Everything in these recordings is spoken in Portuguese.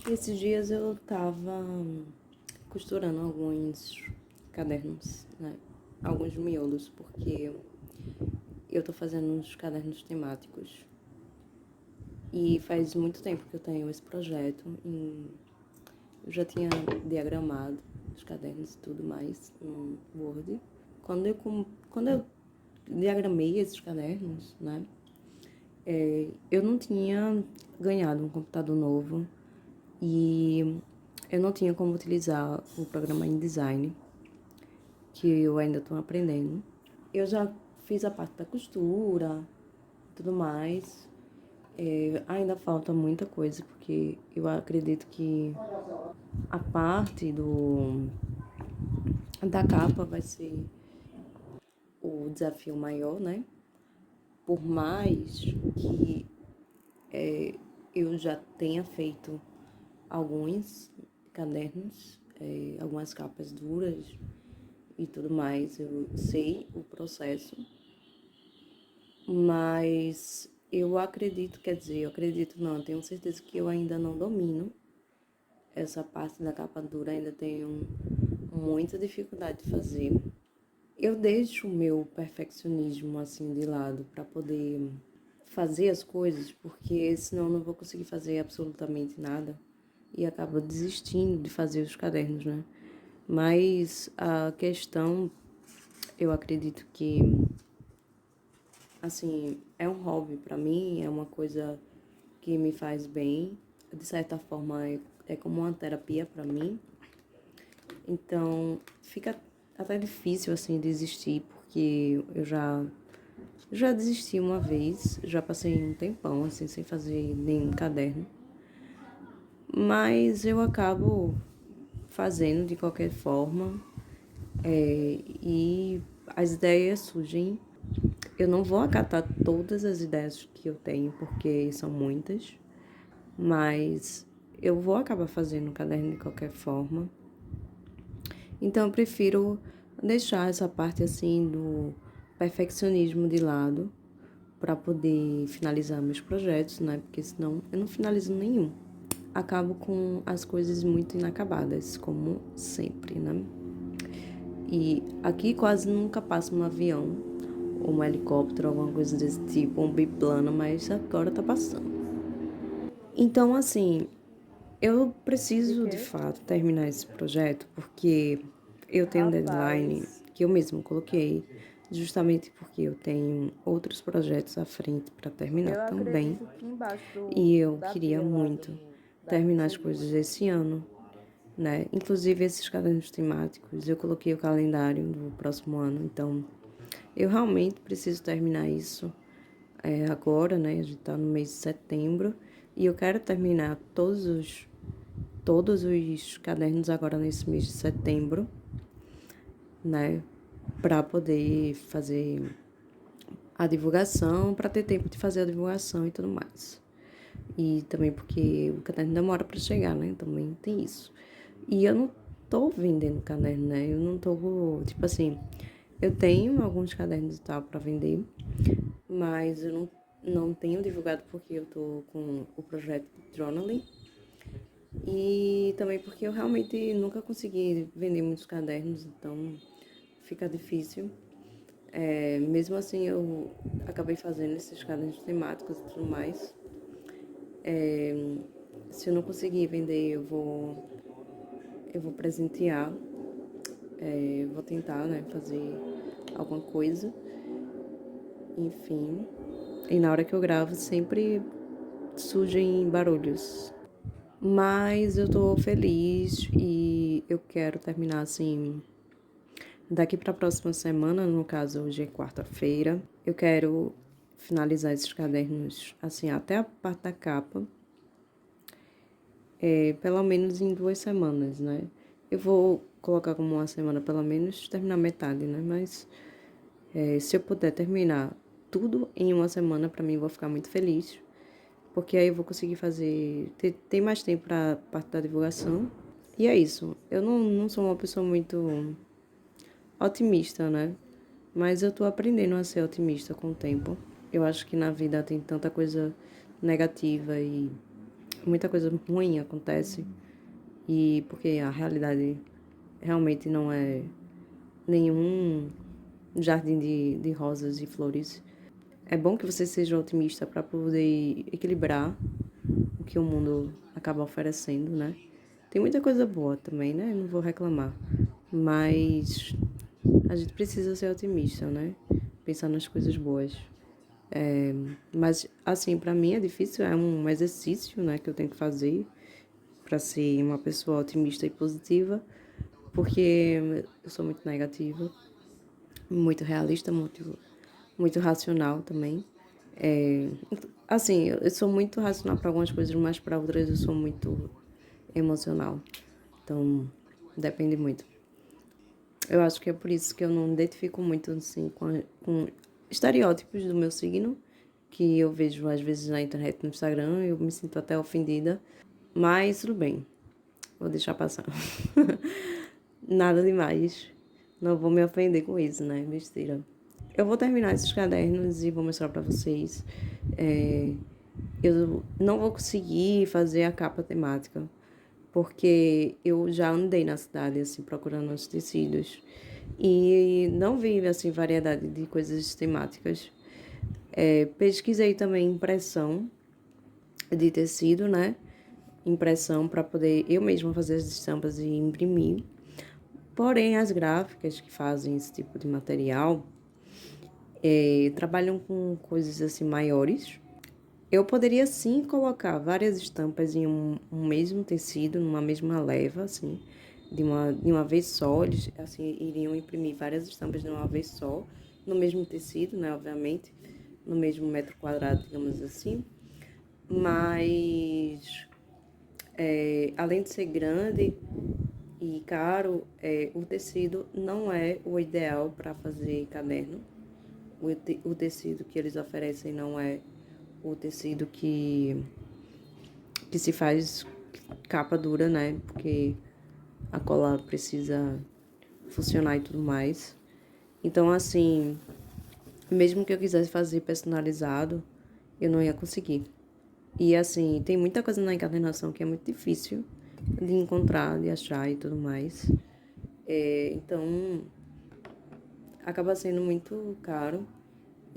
Esses dias eu tava costurando alguns cadernos, né? Alguns miolos, porque eu tô fazendo uns cadernos temáticos. E faz muito tempo que eu tenho esse projeto. Eu já tinha diagramado os cadernos e tudo mais no Word. Quando eu diagramei esses cadernos, né? Eu não tinha ganhado um computador novo e eu não tinha como utilizar o programa InDesign, que eu ainda estou aprendendo. Eu já fiz a parte da costura e tudo mais. Ainda falta muita coisa, porque eu acredito que a parte da capa vai ser o desafio maior, né? Por mais que eu já tenha feito alguns cadernos, algumas capas duras e tudo mais, eu sei o processo, mas eu acredito, quer dizer, eu acredito não, eu tenho certeza que eu ainda não domino essa parte da capa dura, ainda tenho muita dificuldade de fazer. Eu deixo o meu perfeccionismo assim de lado para poder fazer as coisas, porque senão eu não vou conseguir fazer absolutamente nada e acabo desistindo de fazer os cadernos, né? Mas a questão, eu acredito que, assim, é um hobby para mim, é uma coisa que me faz bem, de certa forma é como uma terapia para mim. Então, fica até difícil, assim, desistir, porque eu já desisti uma vez, já passei um tempão, assim, sem fazer nenhum caderno. Mas eu acabo fazendo de qualquer forma, e as ideias surgem. Eu não vou acatar todas as ideias que eu tenho, porque são muitas, mas eu vou acabar fazendo o caderno de qualquer forma. Então eu prefiro deixar essa parte assim do perfeccionismo de lado para poder finalizar meus projetos, né? Porque senão eu não finalizo nenhum. Acabo com as coisas muito inacabadas, como sempre, né? E aqui quase nunca passa um avião, ou um helicóptero, alguma coisa desse tipo, um biplano, mas agora tá passando. Então, assim, eu preciso de fato terminar esse projeto porque eu tenho um deadline Rapaz, que eu mesmo coloquei, justamente porque eu tenho outros projetos à frente para terminar eu também. acredito que embaixo E eu da queria pia lá muito da terminar pizza as coisas doce. esse ano, né? Inclusive esses cadernos temáticos, eu coloquei o calendário do próximo ano, então eu realmente preciso terminar isso agora, né? A gente tá no mês de setembro e eu quero terminar todos os cadernos agora nesse mês de setembro, né? Para poder fazer a divulgação, para ter tempo de fazer a divulgação e tudo mais. E também porque o caderno demora para chegar, né? Também tem isso. E eu não tô vendendo caderno, né? Eu não tô, tipo assim, eu tenho alguns cadernos e tal para vender, mas eu não tenho divulgado porque eu tô com o projeto de journaling. E também porque eu realmente nunca consegui vender muitos cadernos, então fica difícil. Mesmo assim, eu acabei fazendo esses cadernos temáticos e tudo mais. Se eu não conseguir vender, eu vou presentear, vou tentar, né, fazer alguma coisa, enfim. E na hora que eu gravo, sempre surgem barulhos. Mas eu tô feliz e eu quero terminar assim. Daqui para a próxima semana, no caso hoje é quarta-feira, eu quero finalizar esses cadernos assim até a parte da capa, pelo menos em 2 semanas, né? Eu vou colocar como uma semana pelo menos, terminar metade, né? Mas se eu puder terminar tudo em uma semana, para mim eu vou ficar muito feliz, porque aí eu vou conseguir fazer, ter mais tempo para parte da divulgação. E é isso. Eu não sou uma pessoa muito otimista, né? Mas eu tô aprendendo a ser otimista com o tempo. Eu acho que na vida tem tanta coisa negativa e muita coisa ruim acontece e porque a realidade realmente não é nenhum jardim de rosas e flores. É bom que você seja otimista para poder equilibrar o que o mundo acaba oferecendo, né? Tem muita coisa boa também, né? Não vou reclamar. Mas a gente precisa ser otimista, né? Pensar nas coisas boas. Mas, assim, para mim é difícil, é um exercício, né, que eu tenho que fazer para ser uma pessoa otimista e positiva, porque eu sou muito negativa, muito realista, muito racional também. Assim, eu sou muito racional para algumas coisas, mas para outras eu sou muito emocional. Então, depende muito. Eu acho que é por isso que eu não me identifico muito, assim, com estereótipos do meu signo, que eu vejo às vezes na internet, no Instagram, eu me sinto até ofendida. Mas tudo bem, vou deixar passar. Nada demais. Não vou me ofender com isso, né? Besteira. Eu vou terminar esses cadernos e vou mostrar pra vocês. Eu não vou conseguir fazer a capa temática, porque eu já andei na cidade, assim, procurando os tecidos. E não vi, assim, variedade de coisas temáticas. Pesquisei também impressão de tecido, né? Impressão para poder eu mesma fazer as estampas e imprimir. Porém, as gráficas que fazem esse tipo de material trabalham com coisas assim maiores. Eu poderia sim colocar várias estampas em um mesmo tecido, numa mesma leva, assim, de uma vez só. Eles assim iriam imprimir várias estampas de uma vez só, no mesmo tecido, né? Obviamente, no mesmo metro quadrado, digamos assim. Mas além de ser grande e caro, o tecido não é o ideal para fazer caderno. O tecido que eles oferecem não é o tecido que se faz capa dura, né? Porque a cola precisa funcionar e tudo mais. Então, assim, mesmo que eu quisesse fazer personalizado, eu não ia conseguir. E, assim, tem muita coisa na encadernação que é muito difícil de encontrar, de achar e tudo mais. Então, acaba sendo muito caro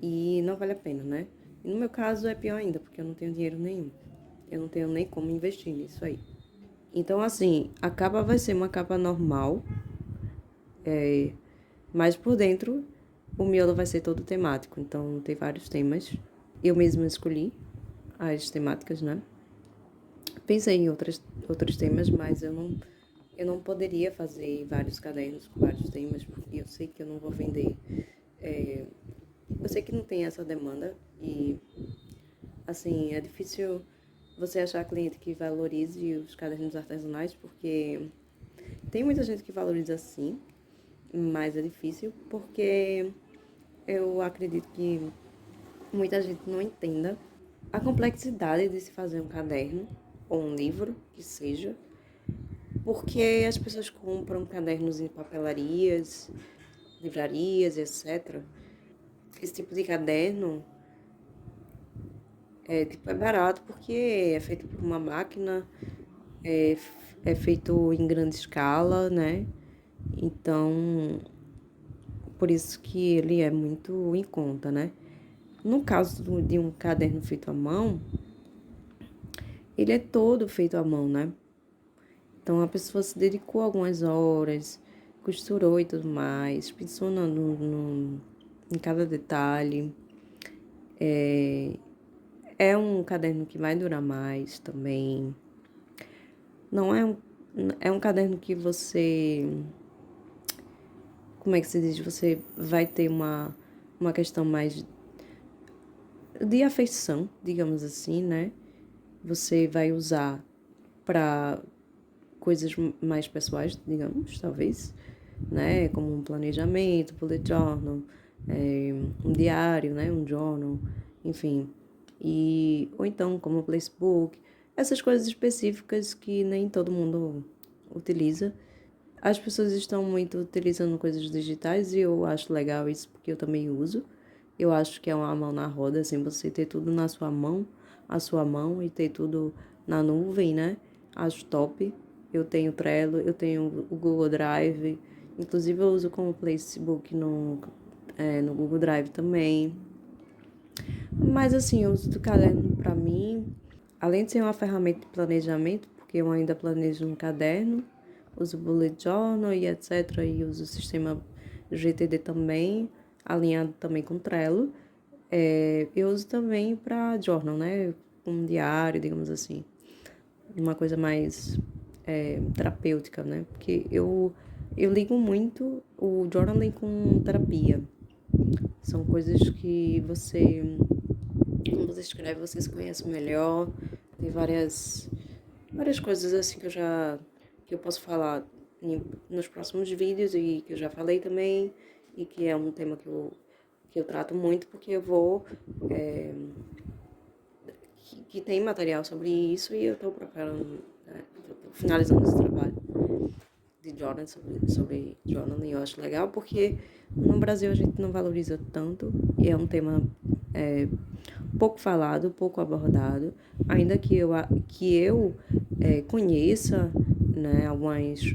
e não vale a pena, né? E no meu caso é pior ainda, porque eu não tenho dinheiro nenhum. Eu não tenho nem como investir nisso aí. Então, assim, a capa vai ser uma capa normal, mas por dentro o miolo vai ser todo temático. Então, tem vários temas. Eu mesma escolhi as temáticas, né? Pensei em outros temas, mas eu não poderia fazer vários cadernos com vários temas, porque eu sei que eu não vou vender. Eu sei que não tem essa demanda e, assim, é difícil você achar cliente que valorize os cadernos artesanais, porque tem muita gente que valoriza sim, mas é difícil porque eu acredito que muita gente não entenda a complexidade de se fazer um caderno ou um livro, que seja, porque as pessoas compram cadernos em papelarias, livrarias, etc. Esse tipo de caderno é barato porque é feito por uma máquina, é feito em grande escala, né? Então, por isso que ele é muito em conta, né? No caso de um caderno feito à mão, ele é todo feito à mão, né? Então, a pessoa se dedicou algumas horas, costurou e tudo mais, pensou em cada detalhe. É um caderno que vai durar mais também. Não é um, é um caderno que você, como é que se diz? Você vai ter uma questão mais de afeição, digamos assim, né? Você vai usar para coisas mais pessoais, digamos, talvez, né? Como um planejamento, bullet journal, um diário, né? Um journal, enfim. Ou então como placebook, essas coisas específicas que nem todo mundo utiliza. As pessoas estão muito utilizando coisas digitais e eu acho legal isso porque eu também uso. Eu acho que é uma mão na roda, assim, você ter tudo na sua mão, a sua mão e ter tudo na nuvem, né? Acho top. Eu tenho Trello, eu tenho o Google Drive, inclusive eu uso como Facebook no Google Drive também. Mas assim, eu uso do caderno para mim, além de ser uma ferramenta de planejamento, porque eu ainda planejo no caderno, uso o Bullet Journal e etc. E uso o sistema GTD também, alinhado também com Trello. Eu uso também para journal, né? Um diário, digamos assim. Uma coisa mais terapêutica, né? Porque eu ligo muito o journaling com terapia. São coisas que quando você escreve, você se conhece melhor. Tem várias coisas assim que eu posso falar nos próximos vídeos e que eu já falei também. E que é um tema que eu trato muito porque eu vou... que tem material sobre isso e eu estou preparando, né, tô finalizando esse trabalho de journal sobre journaling. Eu acho legal porque no Brasil a gente não valoriza tanto e é um tema pouco falado, pouco abordado, ainda que eu conheça, né,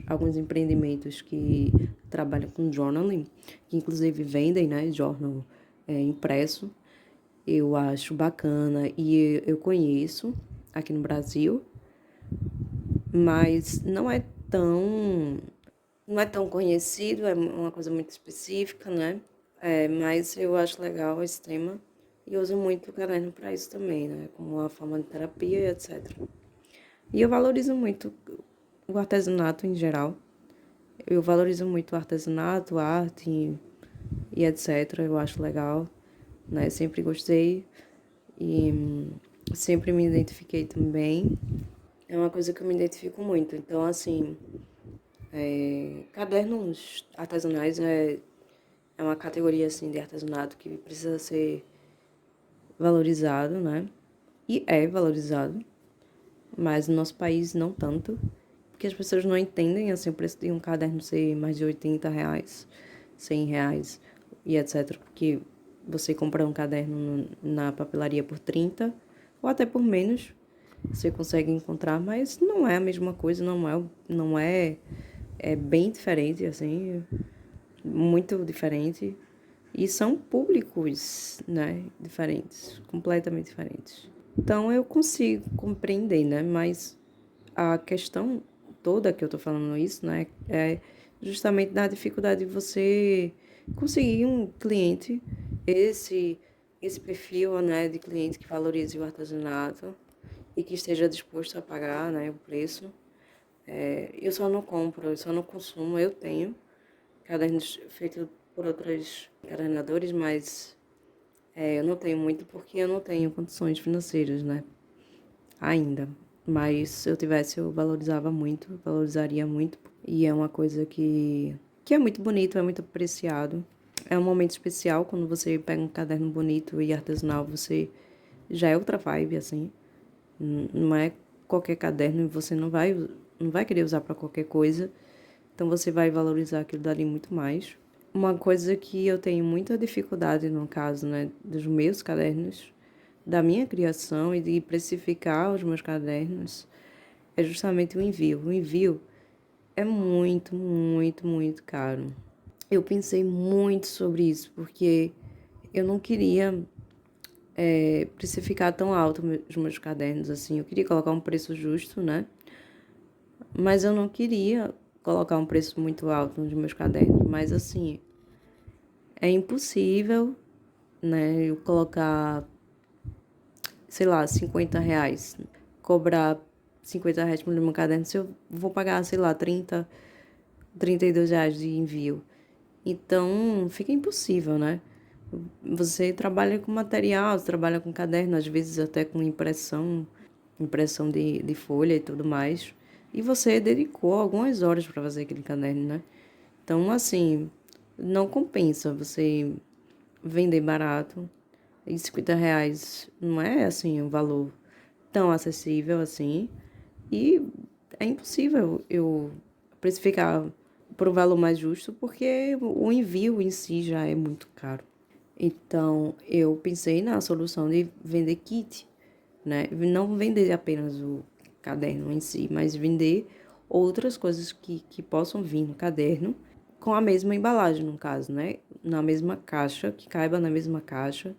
alguns empreendimentos que trabalham com journaling, que inclusive vendem, né, journal impresso. Eu acho bacana e eu conheço aqui no Brasil, mas não é tão conhecido, é uma coisa muito específica, né? Mas eu acho legal esse tema e eu uso muito o caderno para isso também, né? Como uma forma de terapia e etc. E eu valorizo muito o artesanato em geral. Eu valorizo muito o artesanato, a arte e etc. Eu acho legal, né? Sempre gostei e sempre me identifiquei também. É uma coisa que eu me identifico muito. Então, assim, cadernos artesanais é uma categoria, assim, de artesanato que precisa ser valorizado, né? E é valorizado, mas no nosso país não tanto, porque as pessoas não entendem, assim, o preço de um caderno ser mais de R$ 80, R$ 100 e etc. Porque você compra um caderno na papelaria por 30 ou até por menos, você consegue encontrar, mas não é a mesma coisa, é bem diferente, assim, muito diferente. E são públicos, né, diferentes, completamente diferentes. Então eu consigo compreender, né, mas a questão toda que eu tô falando isso, né, é justamente da dificuldade de você conseguir um cliente, esse, esse perfil, né, de cliente que valorize o artesanato e que esteja disposto a pagar, né, o preço. Eu só não compro, eu só não consumo, eu tenho cadernos feitos por outros encadenadores, mas eu não tenho muito porque eu não tenho condições financeiras, né, ainda. Mas se eu tivesse, eu valorizaria muito. E é uma coisa que é muito bonito, é muito apreciado. É um momento especial quando você pega um caderno bonito e artesanal, você já é outra vibe, assim. Não é qualquer caderno e você não vai querer usar para qualquer coisa. Então você vai valorizar aquilo dali muito mais. Uma coisa que eu tenho muita dificuldade no caso, né, dos meus cadernos, da minha criação e de precificar os meus cadernos, é justamente o envio. O envio é muito, muito, muito caro. Eu pensei muito sobre isso, porque eu não queria precificar tão alto os meus cadernos, assim. Eu queria colocar um preço justo, né? Mas eu não queria colocar um preço muito alto nos meus cadernos. Mas, assim, é impossível, né? Eu colocar, sei lá, R$ 50. Cobrar R$ 50 pelo meu caderno, se eu vou pagar, sei lá, R$ 32 de envio. Então, fica impossível, né? Você trabalha com material, você trabalha com caderno, às vezes até com impressão de folha e tudo mais. E você dedicou algumas horas para fazer aquele caderno, né? Então, assim, não compensa você vender barato. E R$ 50 não é, assim, um valor tão acessível assim. E é impossível eu precificar por um valor mais justo, porque o envio em si já é muito caro. Então, eu pensei na solução de vender kit, né? Não vender apenas caderno em si, mas vender outras coisas que possam vir no caderno com a mesma embalagem, no caso, né? Na mesma caixa, que caiba na mesma caixa,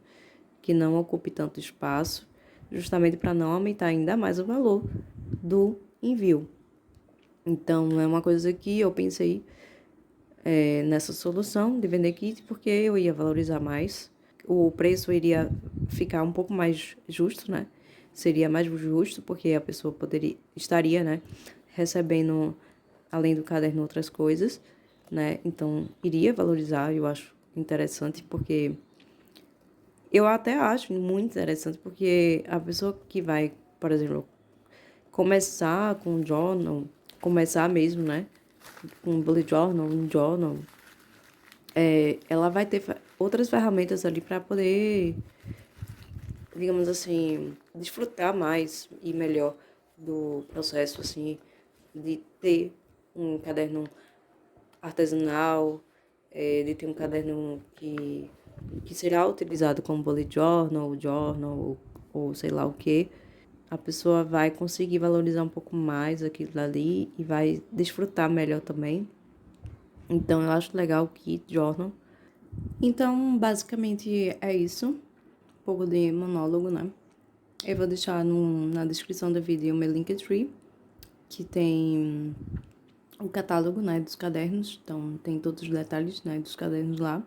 que não ocupe tanto espaço, justamente para não aumentar ainda mais o valor do envio. Então, é uma coisa que eu pensei nessa solução de vender kit, porque eu ia valorizar mais, o preço iria ficar um pouco mais justo, né? Seria mais justo, porque a pessoa estaria, né, recebendo, além do caderno, outras coisas, né? Então, iria valorizar, eu acho interessante, porque eu até acho muito interessante, porque a pessoa que vai, por exemplo, começar com um journal, começar mesmo, né? Com um bullet journal, um journal, ela vai ter outras ferramentas ali para poder, digamos assim, desfrutar mais e melhor do processo, assim, de ter um caderno artesanal, de ter um caderno que será utilizado como bullet journal ou sei lá o que. A pessoa vai conseguir valorizar um pouco mais aquilo dali e vai desfrutar melhor também. Então, eu acho legal o kit journal. Então, basicamente é isso. Um pouco de monólogo, né? Eu vou deixar na descrição do vídeo o meu Linktree, que tem o catálogo, né, dos cadernos. Então, tem todos os detalhes, né, dos cadernos lá.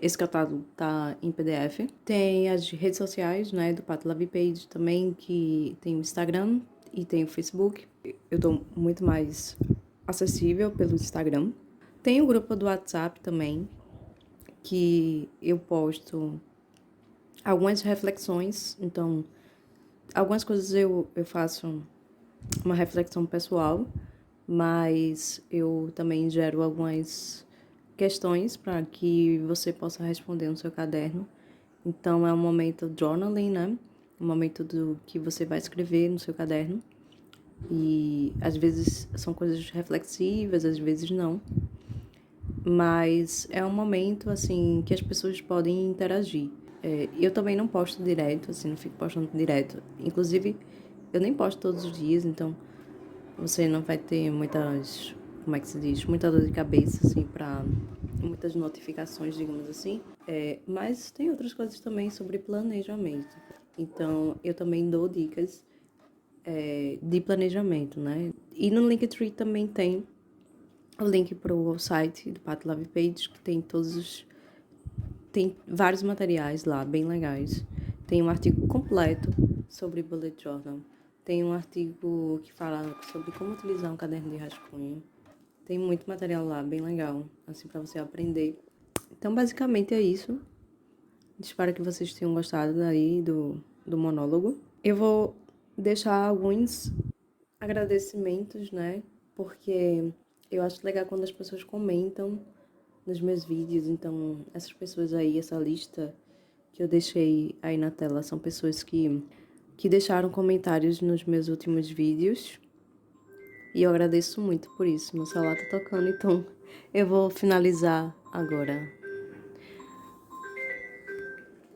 Esse catálogo tá em PDF. Tem as redes sociais, né, do Pato Love Page também, que tem o Instagram e tem o Facebook. Eu tô muito mais acessível pelo Instagram. Tem o grupo do WhatsApp também, que eu posto algumas reflexões. Então, algumas coisas eu faço uma reflexão pessoal, mas eu também gero algumas questões para que você possa responder no seu caderno. Então, é um momento journaling, né? Um momento do que você vai escrever no seu caderno. E às vezes são coisas reflexivas, às vezes não. Mas é um momento, assim, que as pessoas podem interagir. Eu também não posto direto, assim, não fico postando direto. Inclusive, eu nem posto todos os dias, então você não vai ter muitas, como é que se diz? Muita dor de cabeça, assim, pra muitas notificações, digamos assim. Mas tem outras coisas também sobre planejamento. Então, eu também dou dicas de planejamento, né? E no Linktree também tem o link pro site do Pato Love Page, que tem vários materiais lá, bem legais. Tem um artigo completo sobre bullet journal. Tem um artigo que fala sobre como utilizar um caderno de rascunho. Tem muito material lá, bem legal, assim, pra você aprender. Então, basicamente é isso. Espero que vocês tenham gostado daí do monólogo. Eu vou deixar alguns agradecimentos, né? Porque eu acho legal quando as pessoas comentam nos meus vídeos. Então, essas pessoas aí, essa lista que eu deixei aí na tela, são pessoas que deixaram comentários nos meus últimos vídeos. E eu agradeço muito por isso. Meu celular tá tocando, então eu vou finalizar agora.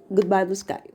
Goodbye, Buscaio.